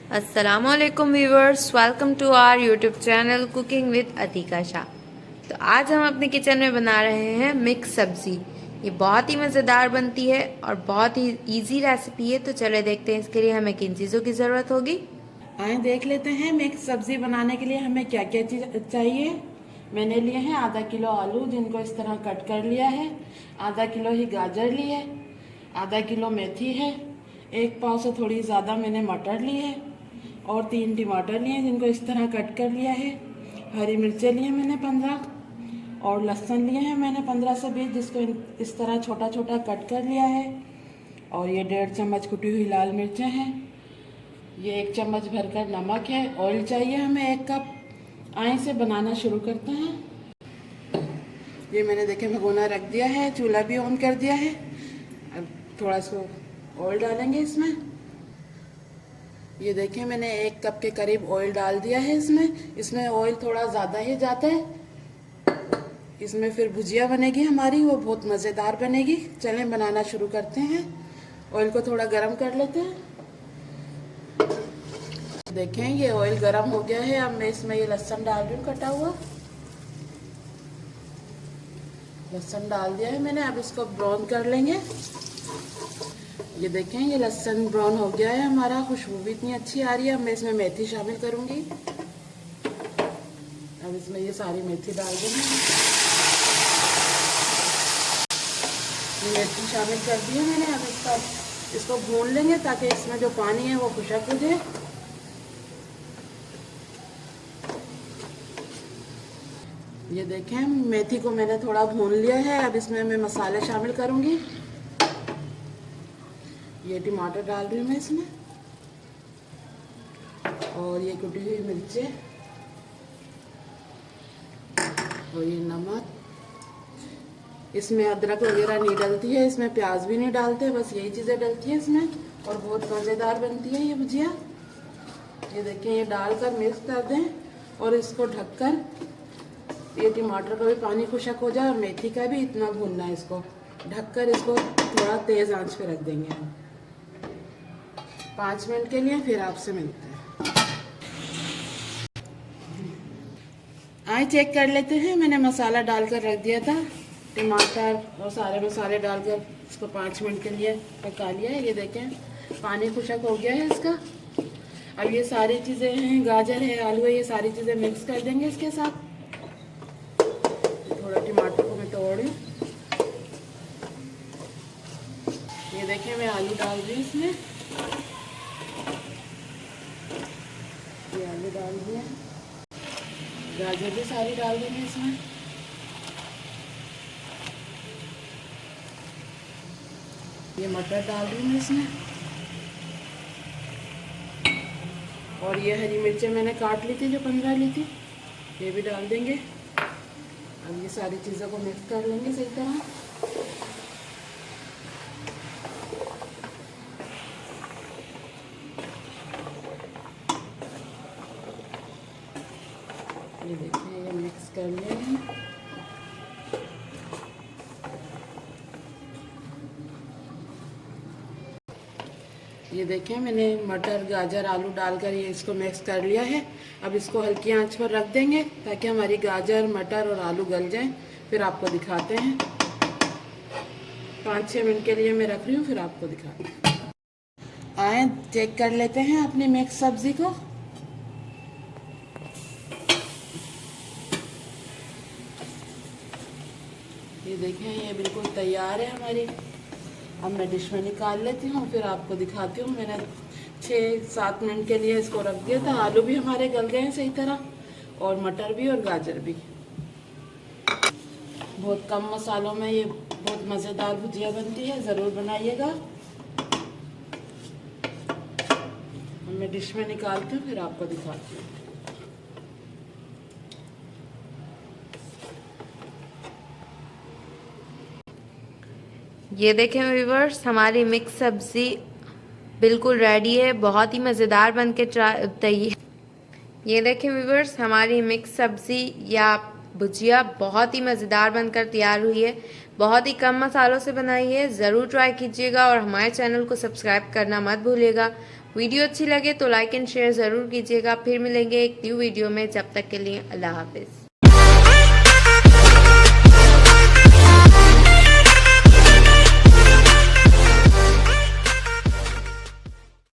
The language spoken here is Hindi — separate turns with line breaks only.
अस्सलामुअलैकुम viewers, welcome to our YouTube channel cooking with Atika Shah. तो आज हम अपने किचन में बना रहे हैं मिक्स सब्जी। ये बहुत ही मज़ेदार बनती है और बहुत ही इजी रेसिपी है। तो चले देखते हैं इसके लिए हमें किन चीज़ों की ज़रूरत होगी।
आए देख लेते हैं मिक्स सब्जी बनाने के लिए हमें क्या क्या चीज़ चाहिए। मैंने लिए हैं आधा किलो आलू, जिनको इस तरह कट कर लिया है। आधा किलो ही गाजर ली है। आधा किलो मेथी है। एक पाव से थोड़ी ज़्यादा मैंने मटर ली है। और 3 टमाटर लिए जिनको इस तरह कट कर लिया है। हरी मिर्चें लिए मैंने 15। और लहसुन लिए हैं मैंने 15 से 20, जिसको इस तरह छोटा छोटा कट कर लिया है। और ये 1.5 चम्मच कुटी हुई लाल मिर्चें हैं। ये 1 चम्मच भरकर नमक है। ऑयल चाहिए हमें 1 कप। आए से बनाना शुरू करते हैं। ये मैंने देखे भगोना रख दिया है, चूल्हा भी ऑन कर दिया है। अब थोड़ा इसको ऑयल डालेंगे इसमें। ये देखिए मैंने 1 कप के करीब ऑयल डाल दिया है इसमें ऑयल थोड़ा ज़्यादा ही जाता है। इसमें फिर भुजिया बनेगी हमारी, वो बहुत मज़ेदार बनेगी। चलें बनाना शुरू करते हैं। ऑयल को थोड़ा गर्म कर लेते हैं। देखें ये ऑयल गर्म हो गया है। अब मैं इसमें ये लहसुन डाल रही हूँ, कटा हुआ लहसुन डाल दिया है मैंने। अब इसको ब्राउन कर लेंगे। ये देखें ये लहसुन ब्राउन हो गया है हमारा, खुशबू भी इतनी अच्छी आ रही है। अब मैं इसमें मेथी शामिल करूंगी। अब इसमें ये सारी मेथी डाल देंगे। मेथी शामिल कर दी है मैंने। अब इसको भून लेंगे ताकि इसमें जो पानी है वो खुशक हो जाए। ये देखें मेथी को मैंने थोड़ा भून लिया है। अब इसमें मैं मसाले शामिल करूंगी। ये टमाटर डाल रही हूँ मैं इसमें। और ये कुटी हुई मिर्चें और ये नमक। इसमें अदरक वगैरह नहीं डलती है, इसमें प्याज भी नहीं डालते, बस यही चीज़ें डलती है इसमें। और बहुत मज़ेदार बनती है ये भुजिया। ये देखें ये डालकर मिक्स कर दें और इसको ढककर ये टमाटर का भी पानी खुशक हो जाए और मेथी का भी इतना भूनना है इसको। ढककर इसको थोड़ा तेज़ आंच पे रख देंगे हम 5 मिनट के लिए। फिर आपसे मिलते हैं। आए चेक कर लेते हैं। मैंने मसाला डालकर रख दिया था, टमाटर और सारे मसाले डालकर इसको 5 मिनट के लिए पका लिया है। ये देखें पानी खुशक हो गया है इसका। अब ये सारी चीज़ें हैं, गाजर है, आलू है, ये सारी चीज़ें मिक्स कर देंगे इसके साथ। थोड़ा टमाटर को मैं तोड़ूँ। ये देखिए मैं आलू डाल रही हूँ इसमें। ये आलू डाल दिया। गाजर भी सारी डाल देंगे इसमें। ये मटर डाल रही हूँ मैं इसमें। और ये हरी मिर्चें मैंने काट ली थी, जो 15 ली थी, ये भी डाल देंगे। अब ये सारी चीज़ों को मिक्स कर लेंगे सही तरह। ये देखिए ये मिक्स कर लेंगे। ये देखें मैंने मटर गाजर आलू डालकर ये इसको मिक्स कर लिया है। अब इसको हल्की आंच पर रख देंगे ताकि हमारी गाजर मटर और आलू गल जाएं। फिर आपको दिखाते हैं। 5-6 मिनट के लिए मैं रख रही हूँ, फिर आपको दिखाते हैं। आए चेक कर लेते हैं अपनी मिक्स सब्जी को। ये देखें ये बिल्कुल तैयार है हमारी। अब मैं डिश में निकाल लेती हूँ, फिर आपको दिखाती हूँ। मैंने 6-7 मिनट के लिए इसको रख दिया था। आलू भी हमारे गल गए हैं सही तरह, और मटर भी और गाजर भी। बहुत कम मसालों में ये बहुत मज़ेदार भुजिया बनती है, ज़रूर बनाइएगा। मैं डिश में निकालती हूँ, फिर आपको दिखाती हूँ।
ये देखें व्यूवर्स, हमारी मिक्स सब्जी बिल्कुल रेडी है, बहुत ही मज़ेदार बन के तैयार। ये देखें व्यूवर्स, हमारी मिक्स सब्जी या भुजिया बहुत ही मज़ेदार बनकर तैयार हुई है। बहुत ही कम मसालों से बनाई है, ज़रूर ट्राई कीजिएगा और हमारे चैनल को सब्सक्राइब करना मत भूलिएगा। वीडियो अच्छी लगे तो लाइक एंड शेयर ज़रूर कीजिएगा। फिर मिलेंगे एक न्यू वीडियो में, जब तक के लिए अल्लाह हाफिज़।